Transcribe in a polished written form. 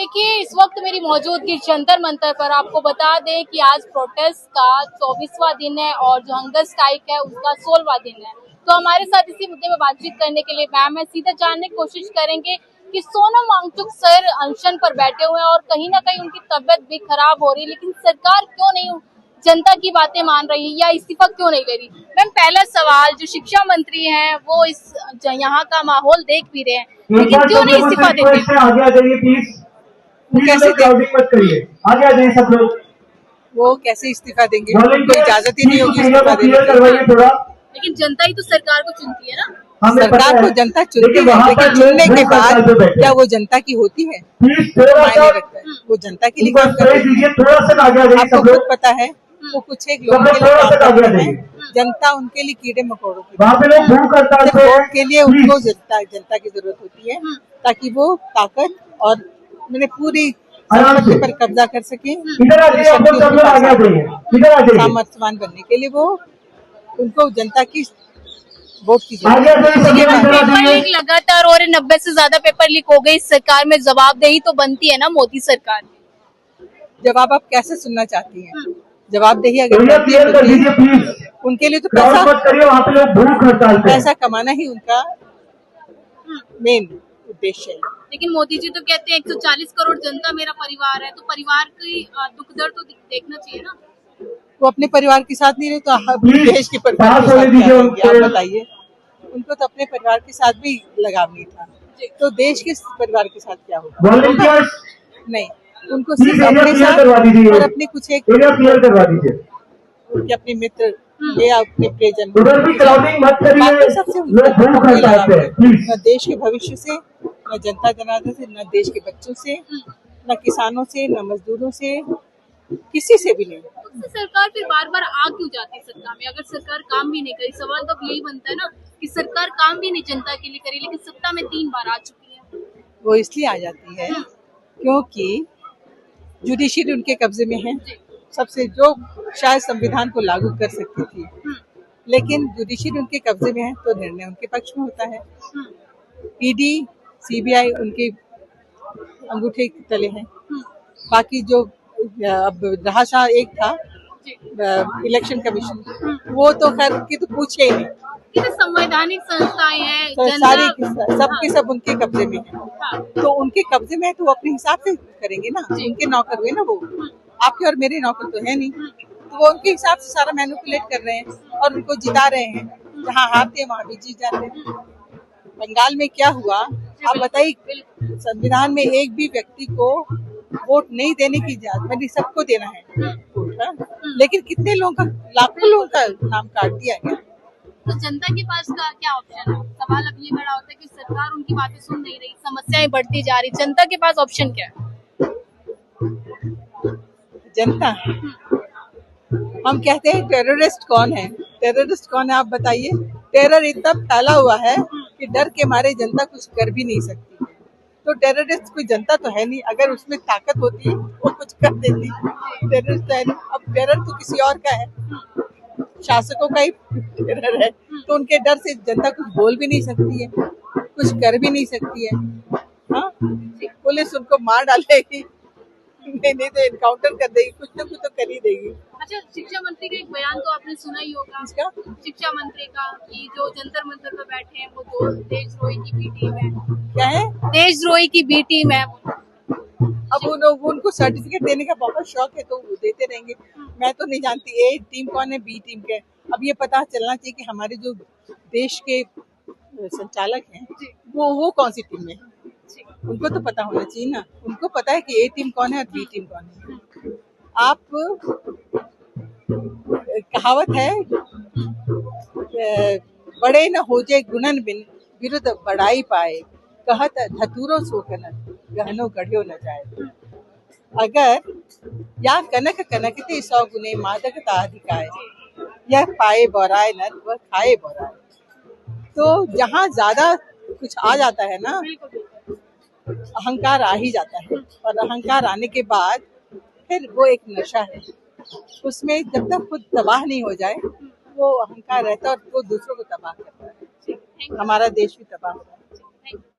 देखिए, इस वक्त मेरी मौजूदगी जंतर मंतर पर। आपको बता दें कि आज प्रोटेस्ट का 24वां दिन है और जो हंगर स्ट्राइक है उसका 16वां दिन है। तो हमारे साथ इसी मुद्दे में बातचीत करने के लिए मैम है, सीधा जानने की कोशिश करेंगे कि सोनम वांगचुक सर अनशन पर बैठे हुए हैं और कहीं ना कहीं उनकी तबीयत भी खराब हो रही है, लेकिन सरकार क्यों नहीं जनता की बातें मान रही है या इस्तीफा क्यों नहीं ले रही। मैम, पहला सवाल, जो शिक्षा मंत्री हैं वो इस यहाँ का माहौल देख भी रहे हैं, लेकिन क्यों नहीं इस्तीफा देते। आगे आ जाइए प्लीज, कैसे मत करिए, आगे आ जाइए सब लोग। वो कैसे इस्तीफा देंगे, कोई इजाजत ही नहीं होगी इस्तीफा देने की। थोड़ा, लेकिन जनता ही तो सरकार को चुनती है ना। सरकार को जनता चुनती है, लेकिन चुनने के बाद क्या वो जनता की होती है, मायने रखता है। वो जनता के लिए काम कर रही है। आपको खुद पता है वो कुछ एक लोगों के लिए काम करते हैं, जनता उनके लिए कीड़े मकोड़ों की। सिर्फ वोट के लिए उनको जनता की जरूरत होती है, ताकि वो ताकत और मैंने पूरी संपत्ति पर कब्जा कर सके, सामर्थ्यवान बनने के लिए वो उनको जनता की वोट की पेपर लीक लगातार और 90 से ज्यादा पेपर लीक हो गई। सरकार में जवाबदेही तो बनती है ना मोदी सरकार की। जवाब आप कैसे सुनना चाहती हैं? जवाबदेही अगर उनके लिए तो पैसा कमाना ही उनका मेन उद्देश्य है। लेकिन मोदी जी तो कहते हैं 140 करोड़ जनता मेरा परिवार है, तो परिवार की दुख दर्द तो देखना चाहिए ना। वो अपने परिवार के साथ नहीं रहे तो देश के परिवार के साथ क्या करेंगे, आप बताइए। उनको तो अपने परिवार के साथ भी लगाव नहीं था, तो देश के परिवार के साथ क्या होगा। नहीं, उनको सिर्फ अपने साथ और अपने कुछ एक उनके अपने मित्र या अपने प्रियजन, बाकी सबसे न देश के भविष्य से, न जनता जनार्दन से, न देश के बच्चों से, न किसानों से, न मजदूरों से, किसी से भी नहीं। तो सरकार फिर बार बार आ क्यों जाती है सत्ता में, अगर सरकार काम भी नहीं करी। सवाल तो यही बनता है ना कि सरकार काम भी नहीं जनता के लिए करी, लेकिन सत्ता में 3 बार आ चुकी है। वो इसलिए आ जाती है क्योंकि जुडिशरी उनके कब्जे में है, सबसे जो शायद संविधान को लागू कर सकती थी, लेकिन जुडिशरी उनके कब्जे में है तो निर्णय उनके पक्ष में होता है। ईडी सीबीआई उनके अंगूठे तले हैं। बाकी जो अब रहा एक था इलेक्शन कमीशन, वो तो खैर की तो पूछे ही नहीं। तो संवैधानिक संस्थाएं हैं, तो सारी सबके सब उनके कब्जे में है, तो उनके कब्जे में है तो वो अपने हिसाब से करेंगे ना। उनके नौकर हुए ना वो, आपके और मेरे नौकर तो है नहीं, तो वो उनके हिसाब से सारा मैनिपुलेट कर रहे हैं और उनको जिता रहे हैं। जहाँ हारते हैं वहाँ भी जीत जाते हैं। बंगाल में क्या हुआ आप बताइए। संविधान में एक भी व्यक्ति को वोट नहीं देने की इजाजत, मैंने सबको देना है वोट, लेकिन कितने लोगों का, लाखों लोगों का नाम काट दिया गया। तो जनता के पास का क्या ऑप्शन है। सवाल अब ये बड़ा होता है कि सरकार उनकी बातें सुन नहीं रही, समस्याएं बढ़ती जा रही, जनता के पास ऑप्शन क्या है। जनता, हम कहते हैं टेररिस्ट कौन है, टेररिस्ट कौन है आप बताइए। टेरर इतना फैला हुआ है कि डर के मारे जनता कुछ कर भी नहीं सकती। तो टेररिस्ट कोई जनता तो है नहीं, अगर उसमें ताकत होती वो कुछ कर देती। टेररिस्ट है नहीं, अब टेरर तो किसी और का है, शासकों का ही टेरर है, तो उनके डर से जनता कुछ बोल भी नहीं सकती है, कुछ कर भी नहीं सकती है। हाँ, पुलिस उनको मार डालेगी, नहीं तो इनकाउंटर कर देगी, कुछ ना कुछ तो कर ही देगी। अच्छा, शिक्षा मंत्री का एक बयान तो आपने सुना ही होगा। इसका शिक्षा मंत्री का कि जो जंतर मंतर पर बैठे हैं वो देशद्रोही की बी टीम है। क्या है? देशद्रोही की बी टीम है। अब उनको सर्टिफिकेट देने का बहुत शौक है तो वो देते रहेंगे। मैं तो नहीं जानती ए टीम कौन है, बी टीम क्या है। अब ये पता चलना चाहिए कि हमारे जो देश के संचालक हैं वो कौन सी टीम में है, उनको तो पता होना चाहिए ना। उनको पता है कि ए टीम कौन है और बी टीम कौन है। आप कहावत है, बड़े न हो जाए गुणन बिन विरुद्ध बढ़ाई पाए, कहत धतूरो सो कनक गहनो गढ़ियो न जाए। अगर या कनक कनकते 100 गुने मादकता अधिकाय, यह पाए बोराए नर वह खाए बोराए। तो जहाँ ज्यादा कुछ आ जाता है ना, अहंकार आ ही जाता है, और अहंकार आने के बाद फिर वो एक नशा है। उसमें जब तक खुद तबाह नहीं हो जाए वो अहंकार रहता है और वो दूसरों को तबाह करता है। हमारा देश भी तबाह होता है।